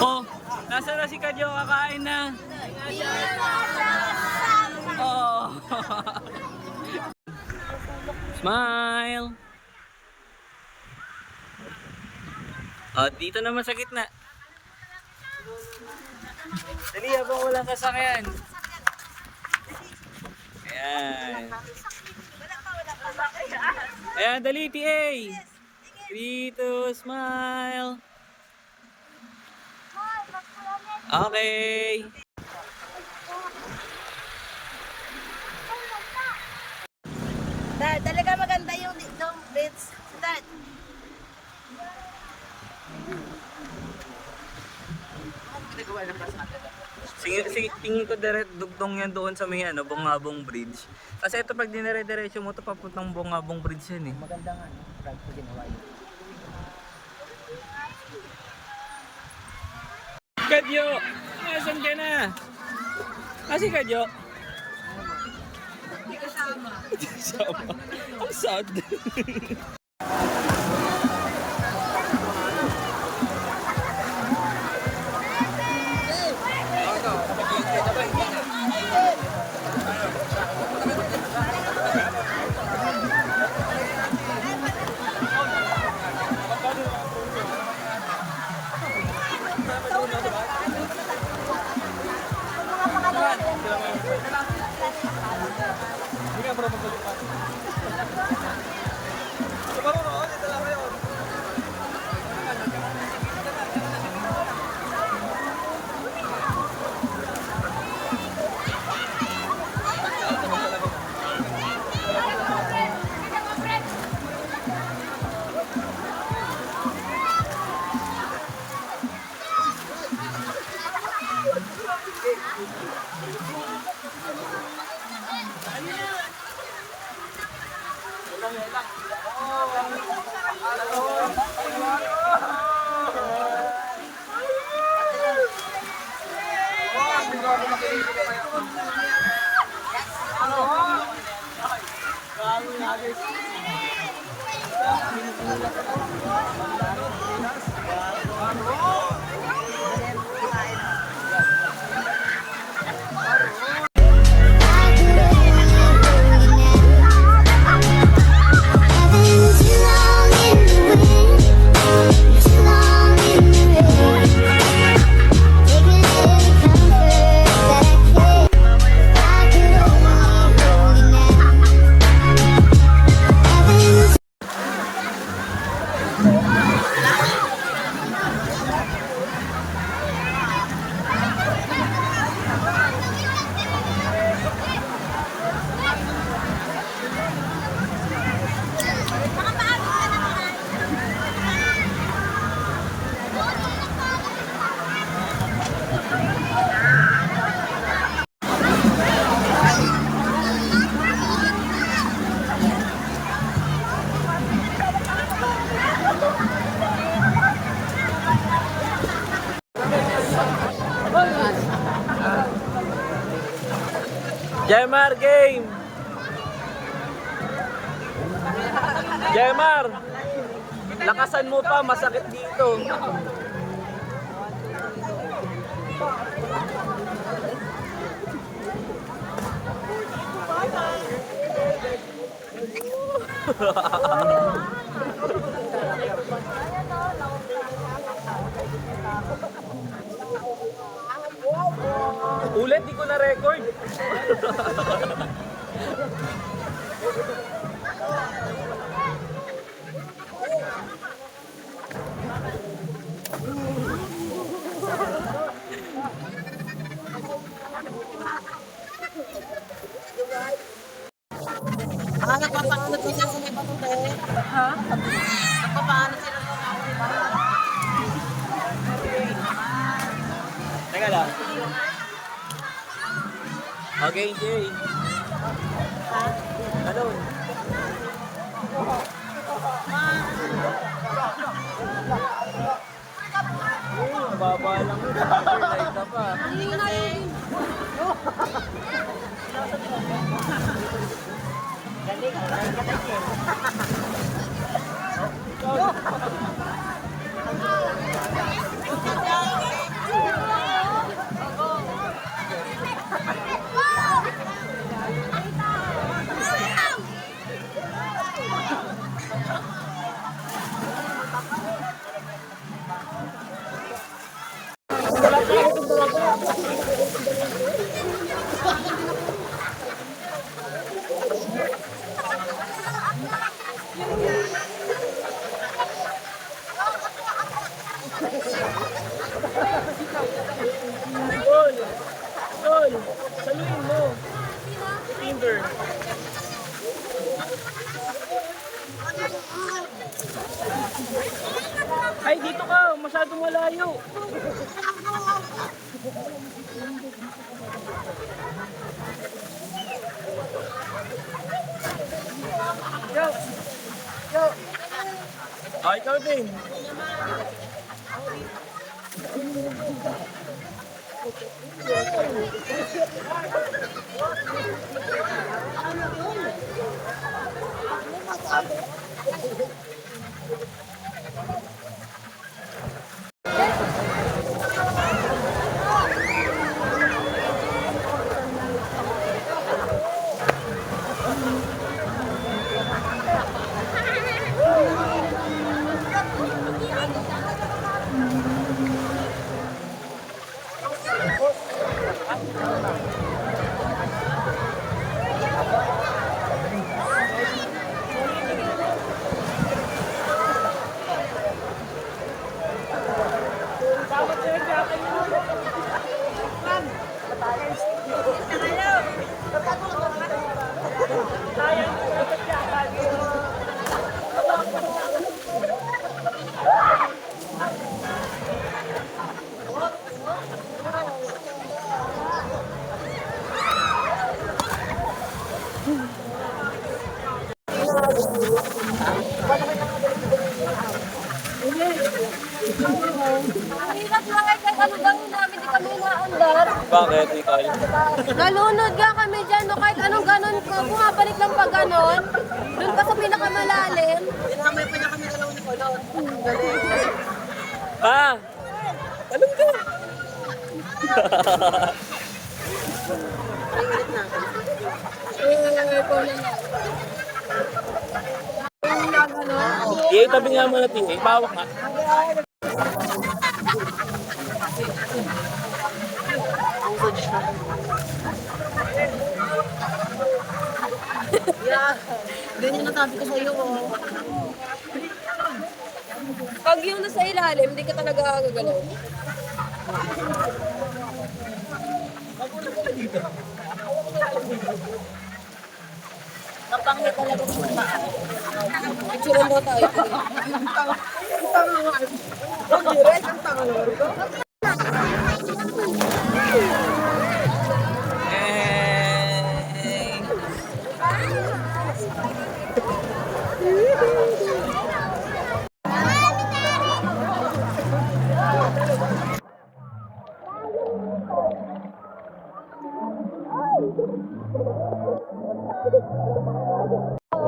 Oh, nasa na si Kadyo, kakain na. Oh. Smile. Oh, dito naman sa gitna. Dali, habang walang kasakyan. Ayan. Ayan, dali, PA. 3, 2, smile. Okay. Dad, talaga maganda yung bits. Dad. Sige, tingin ko direct dugtong yan doon sa may Bungabong Bridge. Kasi ito pag dinire-diretso mo ito papuntang Bungabong Bridge yan eh. Maganda nga, no? Proud ko ginawa yun. Kadyo! Nasaan ka na? Kasi Kadyo? Hindi kasama. Sama. Ang sad. Jemar game! Jemar! Lakasan mo pa, masakit dito. Ulit, di ko na record. Nagpapaanot ko siya sa may patute. Ha? Nagpapaanot sila sa mga Teka lang. Okay, Jay. Ano? Baba lang yun. Like ka pa. Hindi na yun. Galing, galing ka tayo. Tol! Tol! Saluhin mo! Timber! Ay, dito ka! Masyadong malayo! Yo! Yo! Ay, ikaw din! Hirap lang ay kahit ano gawin namin, di kami naandar. Bakit, Nicole? Nalunod nga kami dyan, no, kahit anong ganon ko, bumabalik lang pa ganon. Doon pa sa pinakamalalim. Dinamay pa niya kami dalawang kolon. Galing. Pa! Talong ka! Ulit na. Ikaw na yan. Iya, tabi nga muna, Tingay. Bawak nga. Yeah. Ganyan nasabi ko sa iyo. Oh. Pag yung nasa ilalim, hindi ka talaga gagalaw. Kapangit talaga sa paa. Picturean daw tayo. Ang tanga nga. Ang direct, ang tanga naman ito.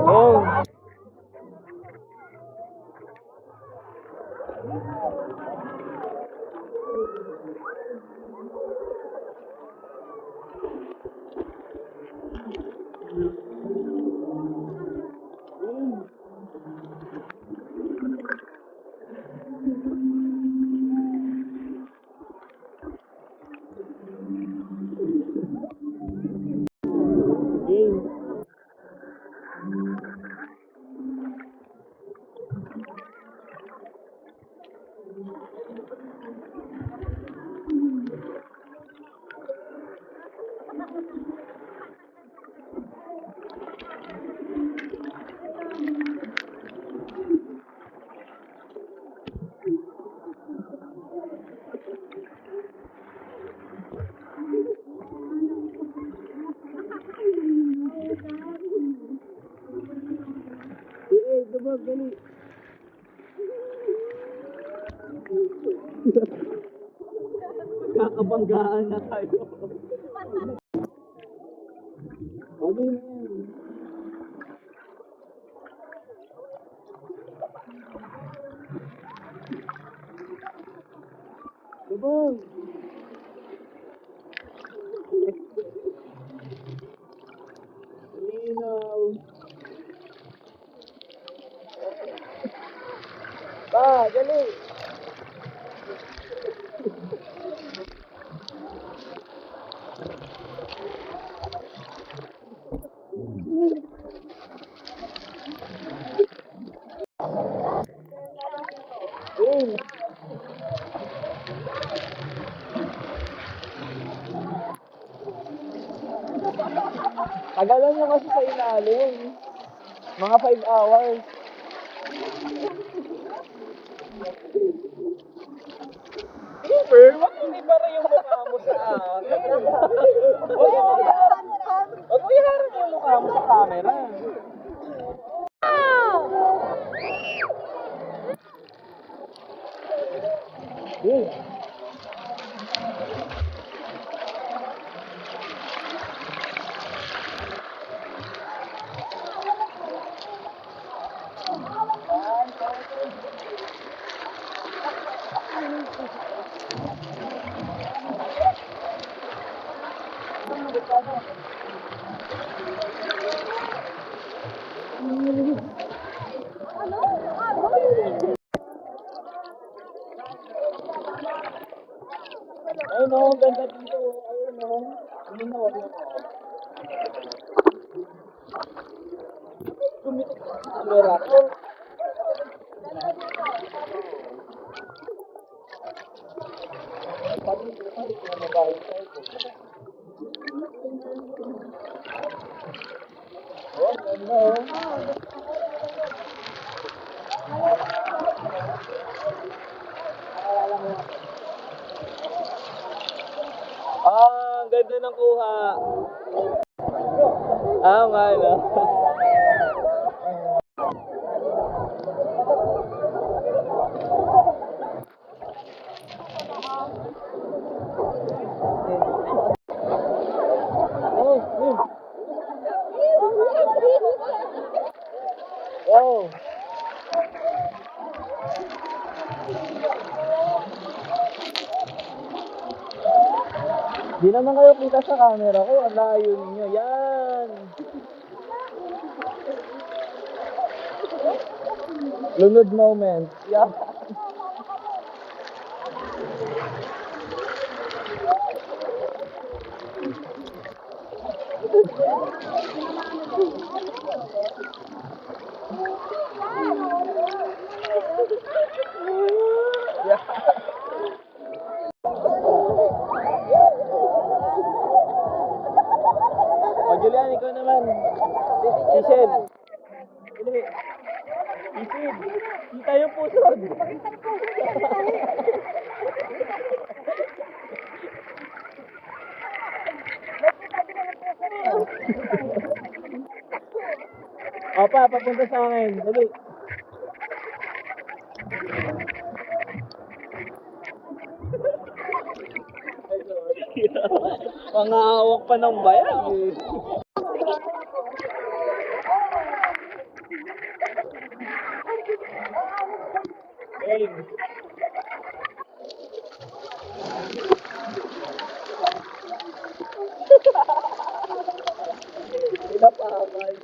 Oh! Kakabanggaan na tayo. Okay na yan. Sabang! Linaw! Pa, dali! Tagalan nyo kasi sa ilalim. Mga 5 hours. Silver, wag mo ibara yung mukha mo sa akin. Wag mo iharap yung mukha mo sa camera. Ayun o, ganda dito. Ayun o. Ayun o, wag na ako. Tumitik sa camera ko. Oh, ganda o. Ang ganda ng kuha. Nga no. Wow. Di naman kayo kita sa camera ko. Ang layo ninyo. Yan. Lunod moment. Yeah. O Julian, ikaw naman. Sisid. Sisid. Kita yung pusod. Opa, papunta sa akin. Dali. Pangahawak pa ng bayag eh. Pinapakay.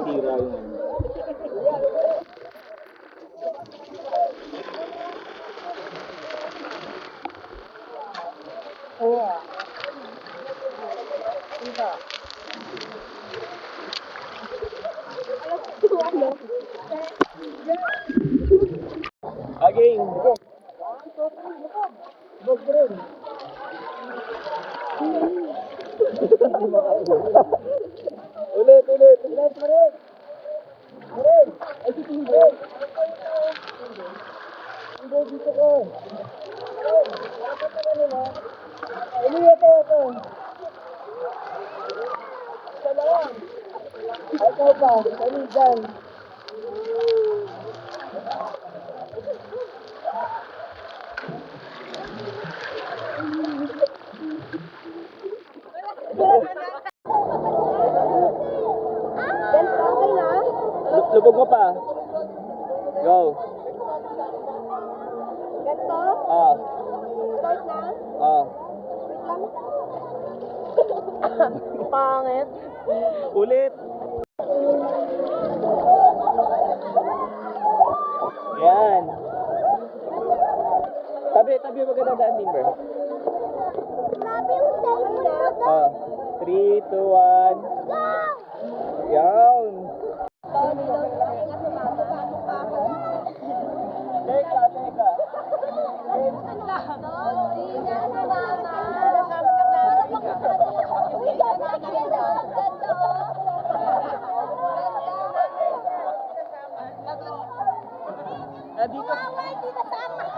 Sira yun. Again. Ulit. Ay, sitingin. Hindi, dito ko. Ito. Isa lang. Ikaw pa, kami dyan. Lubog mo pa. Go. Ganto? Start na? Wait lang. Pangit. Ulit. Yan. Tabi mo ka dadaan, Timber. Grabe yung cellphone mo. 3, 2, 1. Yan. Teka.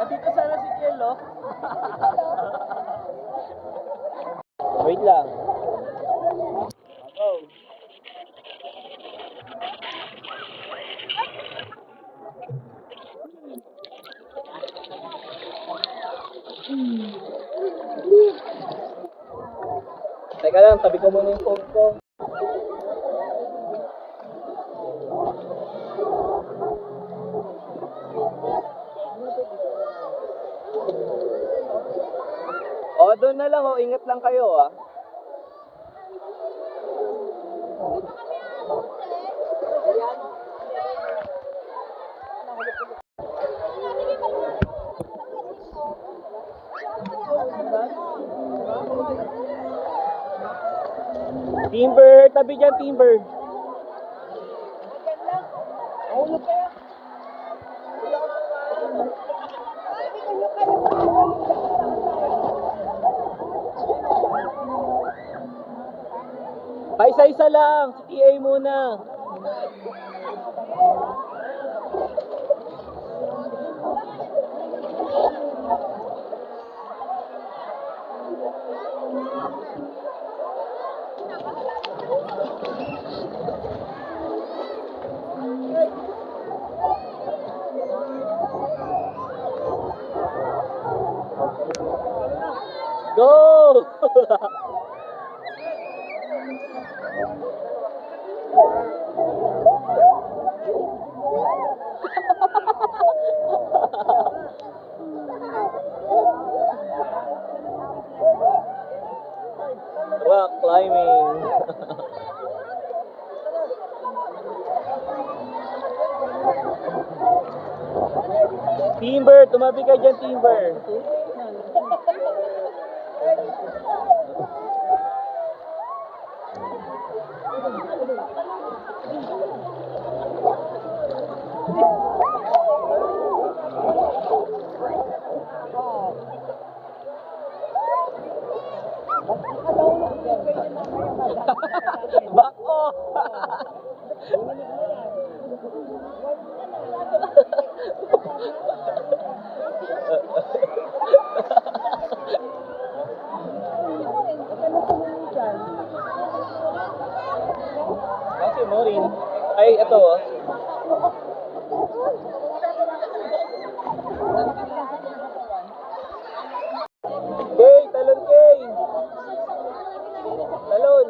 Dito sana si Kielo. Wait lang. Oh. Teka lang, tabi ko muna yung phone ko. O, doon na lang, ingat lang kayo, Timber, tabi dyan, Timber. Paisa-isa lang, si TA muna. Go! Rock climbing. Timber, tumabi ka dyan, Timber. Back off! Kasi mo rin. Ay, ito Kay, talon Kay! Talon!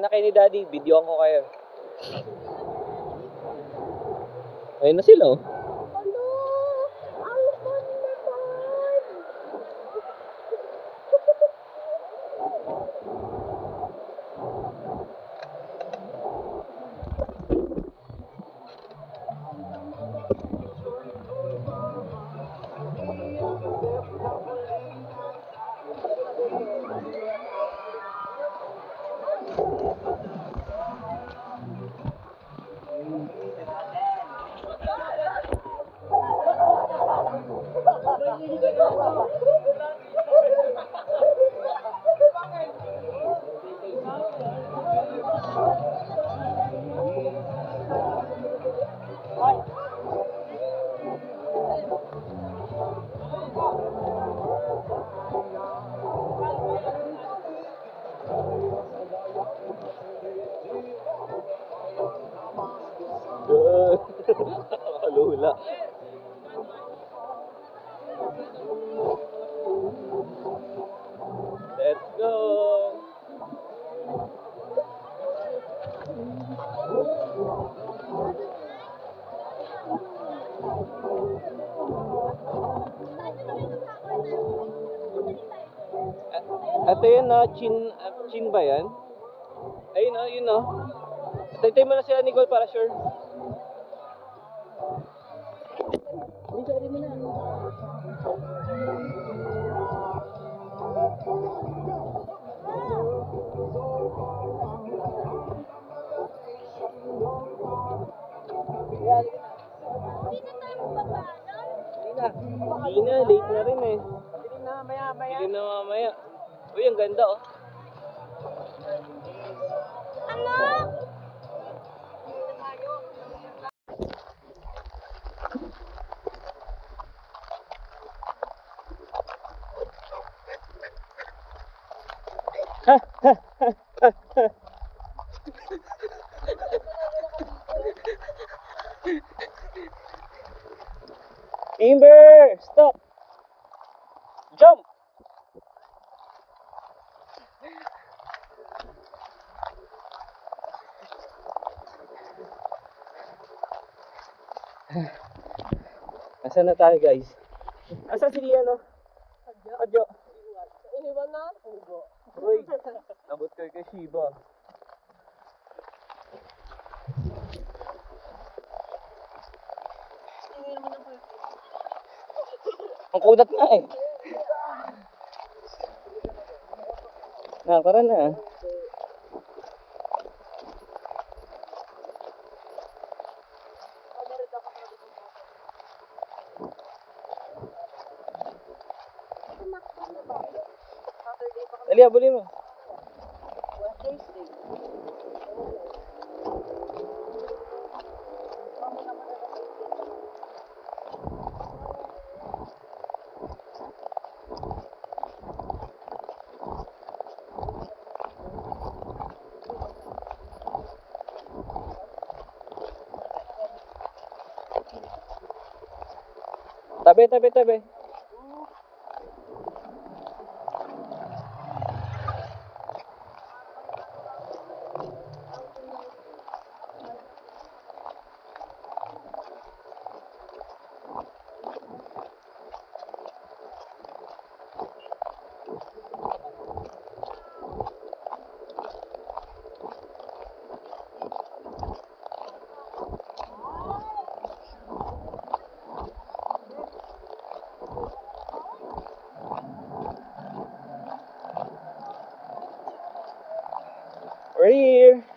na kayo ni Daddy, videoan ko kayo. Ayun na sila, oh. Ano? Ang fun naman! Kalula. Let's go! Ito yun, chin ba yan? Ayun, yun, Tagtay mo na sila, Nicole, para sure. Hindi na, late na rin eh. Hindi na mamaya. Uy, ang ganda, oh. Timber! Stop! Jump! Asan na tayo, guys? Asan si Lian, no? Adyo. Iniwan na? Uy, nabot kayo kay Shiba. Ang kudat nga eh. Tara na. Dali, abuli mo. Tabi. We're here.